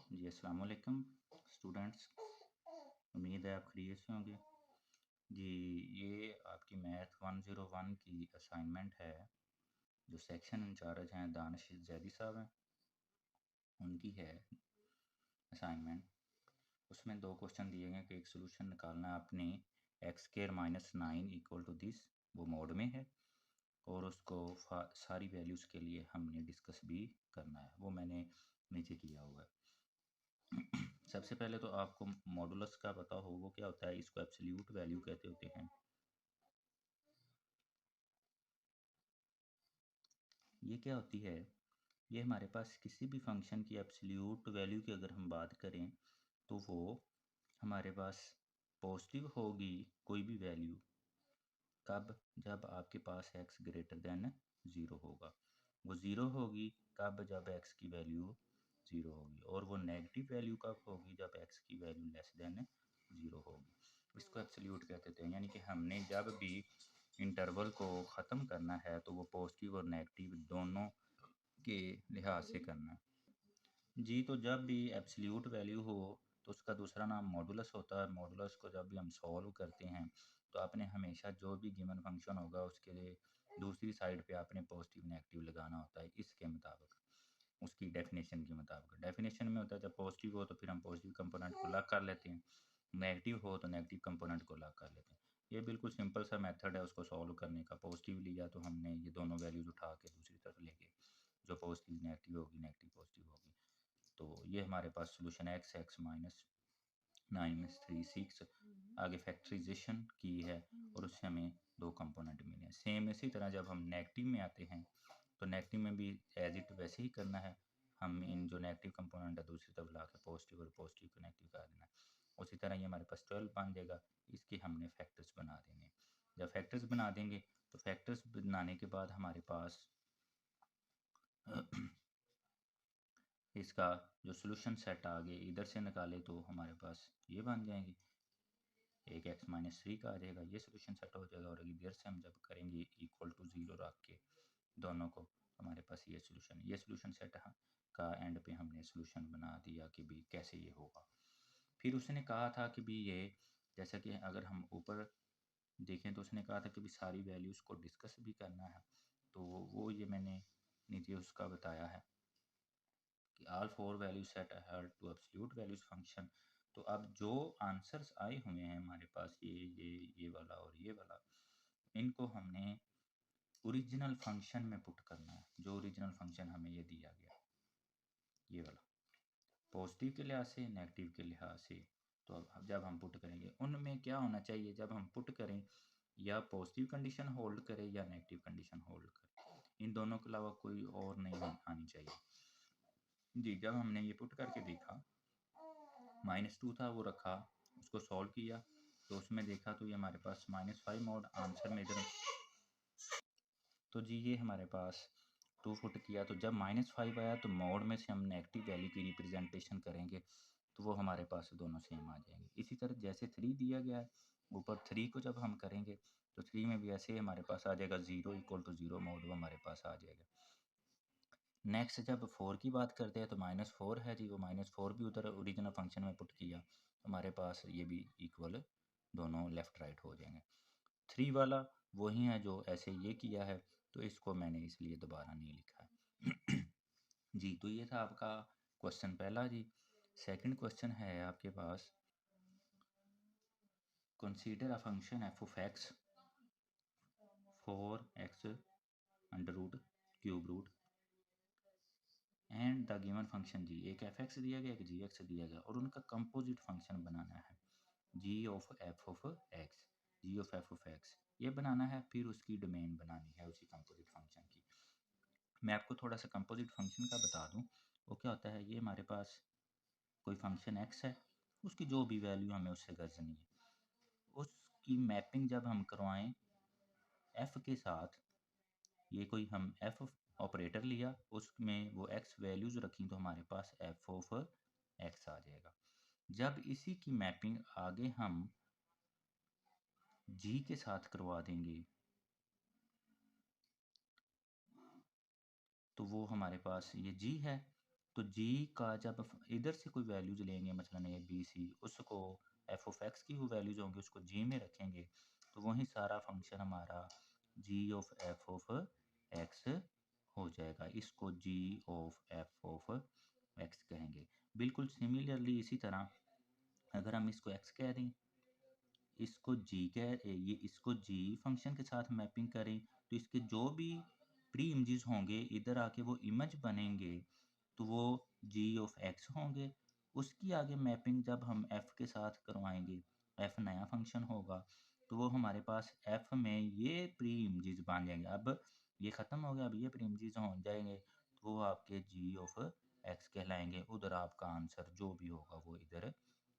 जी अस्सलाम वालेकुम स्टूडेंट्स, उम्मीद है आप खैरियत से होंगे। जी ये आपकी मैथ 101 की असाइनमेंट है। जो सेक्शन इंचार्ज हैं दानिश जैदी साहब हैं, उनकी है असाइनमेंट। उसमें दो क्वेश्चन दिए गए कि एक सोल्यूशन निकालना है अपने x² - 9 इक्वल टू दिस, वो मोड में है, और उसको सारी वैल्यूज़ के लिए हमने डिस्कस भी करना है, वो मैंने नीचे किया हुआ है। सबसे पहले तो आपको मॉडुलस का पता हो, वो क्या होता है, इसको एब्सोल्यूट वैल्यू कहते होते हैं। ये क्या होती है, ये हमारे पास किसी भी फंक्शन की एब्सोल्यूट वैल्यू की अगर हम बात करें तो वो हमारे पास पॉजिटिव होगी कोई भी वैल्यू, कब, जब आपके पास x 0 होगा। वो ज़ीरो होगी कब, जब x की वैल्यू ज़ीरो होगी, और वो नेगेटिव वैल्यू कब होगी, जब x की वैल्यू << 0 होगी। इसको एब्सोल्यूट कहते हैं, यानी कि हमने जब भी इंटरवल को ख़त्म करना है तो वो पॉजिटिव और नेगेटिव दोनों के लिहाज से करना है। जी, तो जब भी एब्सोल्यूट वैल्यू हो तो उसका दूसरा नाम मॉडुलस होता है। मॉडुलस को जब भी हम सॉल्व करते हैं तो आपने हमेशा जो भी गिवन फंक्शन होगा उसके लिए दूसरी साइड पे आपने पॉजिटिव नेगेटिव लगाना होता है, इसके मुताबिक, उसकी डेफिनेशन के मुताबिक। डेफिनेशन में होता है जब पॉजिटिव हो तो फिर हम पॉजिटिव कंपोनेंट को लॉक कर लेते हैं, नेगेटिव हो तो नेगेटिव कंपोनेंट को लॉक कर लेते हैं। ये बिल्कुल सिंपल सा मेथड है उसको सॉल्व करने का। पॉजिटिव लिया तो हमने ये दोनों वैल्यूज उठा के दूसरी तरफ लेके, जो पॉजिटिव नेगेटिव होगी, नेगेटिव पॉजिटिव होगी। तो ये हमारे पास सोल्यूशन x(-9 - 3 6) आगे फैक्टराइजेशन की है और उससे हमें दो कंपोनेंट मिले हैं। सेम इसी तरह जब हम नेगेटिव में आते हैं तो नेगेटिव में भी एज इट वैसे ही करना है। हम इन जो नेगेटिव कंपोनेंट है दूसरी तरफ ला के पॉजिटिव और पॉजिटिव को नेगेटिव कर देना है। उसी तरह ये हमारे पास 12 बन जाएगा, इसके हमने फैक्टर्स बना देंगे। जब फैक्टर्स बना देंगे तो फैक्टर्स बनाने के बाद हमारे पास इसका जो सोल्यूशन सेट आगे इधर से निकाले तो हमारे पास ये बन जाएंगे, एक x-3 का आ जाएगा, ये सोल्यूशन सेट हो जाएगा। और इधर से हम जब करेंगे इक्वल टू 0 रख के दोनों को, हमारे पास ये सोल्यूशन सेट का एंड पे हमने सोल्यूशन बना दिया कि भी कैसे ये होगा। फिर उसने कहा था कि भी ये, जैसा कि अगर हम ऊपर देखें तो उसने कहा था कि भी सारी वैल्यूज़ को डिस्कस भी करना है, तो वो ये मैंने नीचे उसका बताया है कि all four value set held to absolute values function. तो अब जो आंसर्स आए हुए हैं हमारे पास, ये वाला और ये वाला, इनको हमने ओरिजिनल फंक्शन में पुट करना है। जो ओरिजिनल फंक्शन हमें ये दिया गया, ये वाला, पॉजिटिव के लिहाज से, नेगेटिव के लिहाज से। तो अब जब हम पुट करेंगे उनमें क्या होना चाहिए, जब हम पुट करें या पॉजिटिव कंडीशन होल्ड करें या नेगेटिव कंडीशन होल्ड करें, इन दोनों के अलावा कोई और नहीं आनी चाहिए। जी, जब हमने ये पुट करके देखा, -2 था वो रखा, उसको सॉल्व किया तो उसमें देखा तो ये हमारे पास -5 मोड आंसर में इधर। तो जी ये हमारे पास 2 फुट किया, तो जब -5 आया तो मोड में से हम नेगेटिव वैल्यू की रिप्रेजेंटेशन करेंगे तो वो हमारे पास दोनों सेम आ जाएंगे। इसी तरह जैसे 3 दिया गया है, ऊपर 3 को जब हम करेंगे तो 3 में भी ऐसे ही हमारे पास आ जाएगा 0 इक्वल टू 0 मोड, वो हमारे पास आ जाएगा। नेक्स्ट जब 4 की बात करते हैं तो -4 है जी, वो -4 भी उधर ओरिजिनल फंक्शन में पुट किया, हमारे पास ये भी इक्वल दोनों लेफ़्ट राइट हो जाएंगे। 3 वाला वही है जो ऐसे ये किया है, तो इसको मैंने इसलिए दोबारा नहीं लिखा है। जी, तो ये था आपका क्वेश्चन पहला जी। सेकंड क्वेश्चन है आपके पास, consider a function f of x 4x under root cube root and the given function g, एक f(x) दिया गया, एक g(x) दिया गया, और उनका कंपोजिट फंक्शन बनाना है, g of f of x, ये बनाना है। फिर उसकी डोमेन बनानी है उसी कंपोजिट फंक्शन की। मैं आपको थोड़ा सा कंपोजिट फंक्शन का बता दूं, वो क्या होता है। ये हमारे पास कोई फंक्शन x है, उसकी जो भी वैल्यू हमें उससे गर्जनी है, उसकी मैपिंग जब हम करवाएं f के साथ, ये कोई हम f ऑपरेटर लिया, उसमें वो x वैल्यूज़ रखी, तो हमारे पास f ऑफ x आ जाएगा। जब इसी की मैपिंग आगे हम g के साथ करवा देंगे तो वो हमारे पास ये g है, तो जी का जब इधर से कोई वैल्यूज लेंगे मसलन ए बी सी, उसको एफ ऑफ एक्स की वो वैल्यूज होंगी उसको जी में रखेंगे, तो वही सारा फंक्शन हमारा जी ऑफ एफ ऑफ एक्स हो जाएगा। इसको जी ऑफ एफ ऑफ एक्स कहेंगे। बिल्कुल सिमिलरली इसी तरह अगर हम इसको एक्स कह दें, इसको जी कह ये इसको जी फंक्शन के साथ मैपिंग करें, तो इसके जो भी प्री इमेजेस होंगे इधर आके वो इमेज बनेंगे, तो वो जी ऑफ एक्स होंगे। उसकी आगे मैपिंग जब हम एफ के साथ करवाएंगे, एफ नया फंक्शन होगा, तो वो हमारे पास एफ में ये प्री इमेजेस बन जाएंगे। अब ये ख़त्म हो गया, अब ये प्री इमेजेस हो जाएंगे, तो वो आपके जी ऑफ एक्स कहलाएंगे। उधर आपका आंसर जो भी होगा वो इधर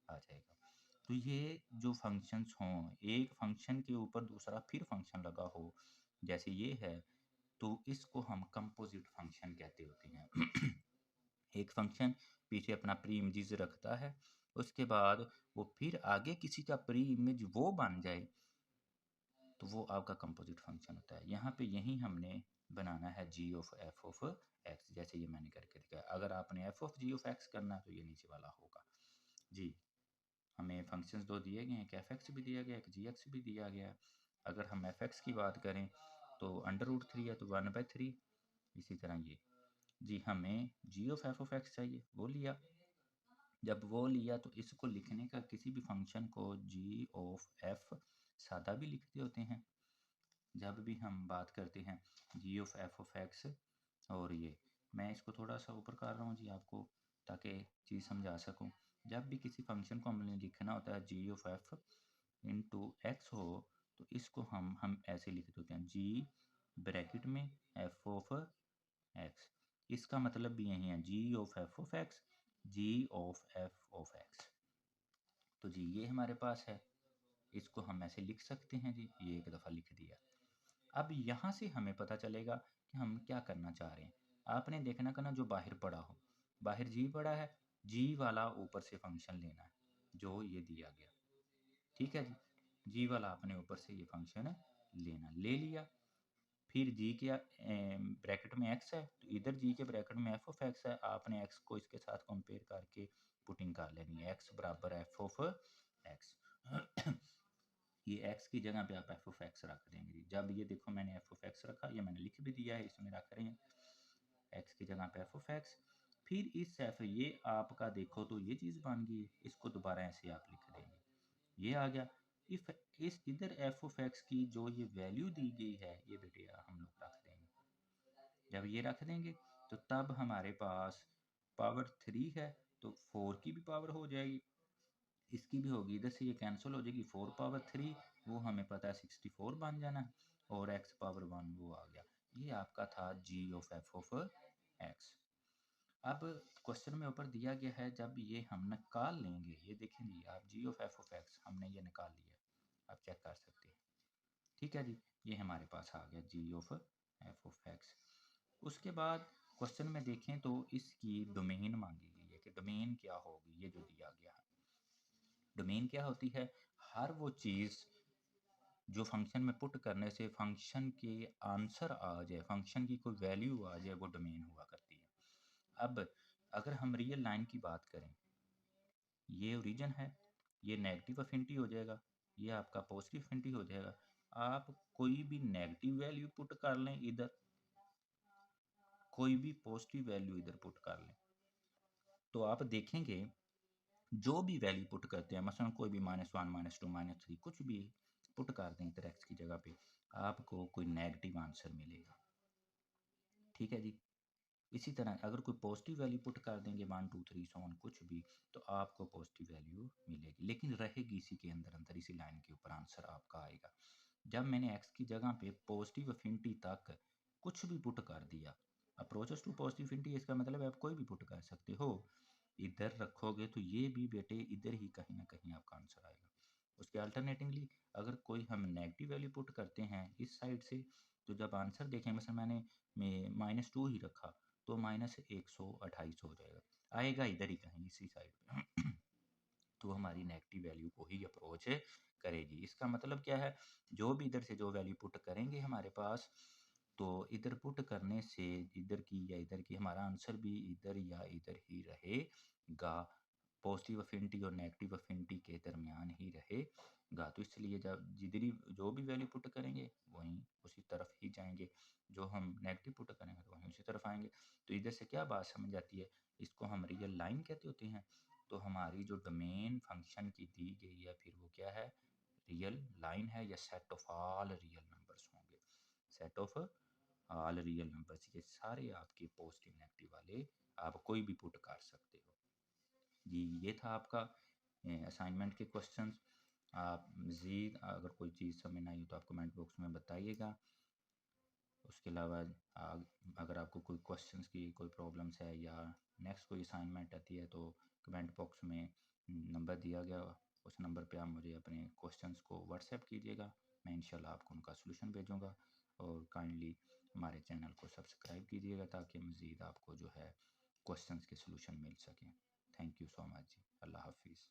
आ जाएगा। तो ये जो फंक्शंस हों, एक फंक्शन के ऊपर दूसरा फिर फंक्शन लगा हो, जैसे ये है, तो इसको हम कंपोजिट फंक्शन कहते होते हैं। एक फंक्शन पीछे अपना प्री इमेज रखता है, उसके बाद वो फिर आगे किसी का प्री इमेज वो बन जाए, तो वो आपका कंपोजिट फंक्शन होता है। यहाँ पे यही हमने बनाना है जी ऑफ एफ ऑफ एक्स, जैसे ये मैंने करके दिखाया। अगर आपने F of G of X करना है तो ये नीचे वाला होगा जी। हमें फंक्शंस दो दिए गए हैं, एक एफ एक्स भी दिया गया है, एक जी एक्स भी दिया गया है। अगर हम एफ एक्स की बात करें तो अंडर रूट 3 है तो 1/3। इसी तरह ये जी हमें जी ऑफ एक्स चाहिए, वो लिया। जब वो लिया तो इसको लिखने का, किसी भी फंक्शन को जी ऑफ एफ सादा भी लिखते होते हैं जब भी हम बात करते हैं जी ऑफ एक्स। और ये मैं इसको थोड़ा सा ऊपर कर रहा हूँ जी आपको, ताकि चीज़ समझा सकूँ। जब भी किसी फंक्शन को हमने लिखना होता है जी ऑफ एफ इंटू एक्स हो, तो इसको हम ऐसे लिख देते हैं जी ब्रैकेट में एफ ऑफ एक्स। इसका मतलब भी यही है जी of F of x, g of F of x. तो जी ये हमारे पास है, इसको हम ऐसे लिख सकते हैं जी, ये एक दफ़ा लिख दिया। अब यहाँ से हमें पता चलेगा कि हम क्या करना चाह रहे हैं। आपने देखना करना जो बाहर पड़ा हो, बाहर जी पड़ा है, जी वाला ऊपर से फंक्शन लेना है जो ये दिया गया, ठीक है जी। जी वाला आपने ऊपर से ये फंक्शन लेना, ले लिया। फिर जी के ब्रैकेट में एक्स है, तो इधर जी के ब्रैकेट में एफ ऑफ एक्स है, आपने एक्स को इसके साथ कंपेयर करके पुटिंग कर लेनी है, एक्स बराबर एफ ऑफ एक्स। ये एक्स की जगह पे आप एफ ऑफ एक्स रख देंगे जी। जब ये देखो मैंने एफ ऑफ एक्स रखा, ये मैंने लिख भी दिया है, इसमें रख रहे हैं एक्स की जगह पे एफ ऑफ एक्स। फिर इस एफ ये आपका देखो तो ये चीज़ बन गई, इसको दोबारा ऐसे आप लिख देंगे, ये आ गया। इफ इस इधर एफ ऑफ एक्स की जो ये वैल्यू दी गई है, ये बेटे हम लोग रख देंगे। जब ये रख देंगे तो तब हमारे पास पावर 3 है, तो 4 की भी पावर हो जाएगी, इसकी भी होगी, इधर से ये कैंसिल हो जाएगी। 4 पावर 3 वो हमें पता है 64 बन जाना है, और x पावर 1 वो आ गया। ये आपका था g of f of x। अब क्वेश्चन में ऊपर दिया गया है जब ये हम निकाल लेंगे, ये देखें जी आप g of f of x हमने ये निकाल लिया, आप चेक कर सकते हैं, ठीक है जी। ये हमारे पास आ गया g of f of x। उसके बाद क्वेश्चन में देखें तो इसकी डोमेन मांगी गई है कि डोमेन क्या होगी, ये जो दिया गया है। डोमेन क्या होती है? हर वो चीज़ जो फंक्शन में पुट करने से फंक्शन के आंसर आ जाए, फंक्शन की कोई वैल्यू आ जाए, वो डोमेन हुआ करती है। अब अगर हम रियल लाइन की बात करें, ये ओरिजिन है, ये नेगेटिव अफिनिटी हो जाएगा, ये आपका पॉजिटिव अफिनिटी हो जाएगा। आप कोई भी नेगेटिव वैल्यू पुट कर लें इधर, कोई भी पॉजिटिव वैल्यू इधर पुट कर लें, तो आप देखेंगे जो भी वैल्यू पुट करते हैं, मसलन कोई भी -1 -2 -3 कुछ भी पुट कर दें इधर एक्स की जगह पे, आपको कोई नेगेटिव आंसर मिलेगा, ठीक है जी। इसी तरह अगर कोई पॉजिटिव वैल्यू पुट कर देंगे 1 2 3 सो ऑन कुछ भी, तो आपको पॉजिटिव वैल्यू मिलेगी, लेकिन रहेगी इसी के अंदर अंदर, इसी लाइन के ऊपर आंसर आपका आएगा। जब मैंने एक्स की जगह पे पॉजिटिव अफिनिटी तक कुछ भी पुट कर दिया, अप्रोचेस टू पॉजिटिव अफिनिटी, इसका मतलब आप कोई भी पुट कर सकते हो, इधर रखोगे तो ये भी बेटे इधर ही कहीं ना कहीं आपका आंसर आएगा। उसके अल्टरनेटिवली अगर कोई हम नेगेटिव वैल्यू पुट करते हैं इस साइड से, तो जब आंसर देखें, मतलब मैंने -2 ही रखा, तो -128 हो जाएगा, आएगा इधर ही कहीं इसी साइड पे। तो हमारी नेगेटिव वैल्यू को ही अप्रोच करेगी। इसका मतलब क्या है, जो भी इधर से जो वैल्यू पुट करेंगे हमारे पास, तो इधर पुट करने से इधर की या इधर की हमारा आंसर भी इधर या इधर ही रहेगा, पॉजिटिव अफिनिटी और नेगेटिव अफिनिटी के दरमियान ही रहेगा। तो इसलिए जब जिधर ही जो भी वैल्यू पुट करेंगे वहीं उसी तरफ ही जाएंगे, जो हम नेगेटिव पुट करेंगे तो वहीं उसी तरफ आएंगे। तो इधर से क्या बात समझ आती है, इसको हम रियल लाइन कहते होते हैं। तो हमारी जो डोमेन फंक्शन की दी गई है फिर वो क्या है, रियल लाइन है या set of all real numbers होंगे, set of all real numbers. ये सारे आपके पॉजिटिव नेगेटिव वाले आप कोई भी पुट कर सकते हो जी। ये था आपका असाइनमेंट के क्वेश्चंस। आप मज़ीद अगर कोई चीज़ समझ ना आई हो तो आप कमेंट बॉक्स में बताइएगा। उसके अलावा अगर आपको कोई क्वेश्चंस की कोई प्रॉब्लम्स है या नेक्स्ट कोई असाइनमेंट आती है तो कमेंट बॉक्स में नंबर दिया गया, उस नंबर पे आप मुझे अपने क्वेश्चंस को व्हाट्सएप कीजिएगा, मैं इंशाल्लाह आपको उनका सलूशन भेजूँगा। और काइंडली हमारे चैनल को सब्सक्राइब कीजिएगा ताकि मज़ीद आपको जो है क्वेश्चंस के सलूशन मिल सकें। थैंक यू सो मच जी, अल्लाह हाफिज़।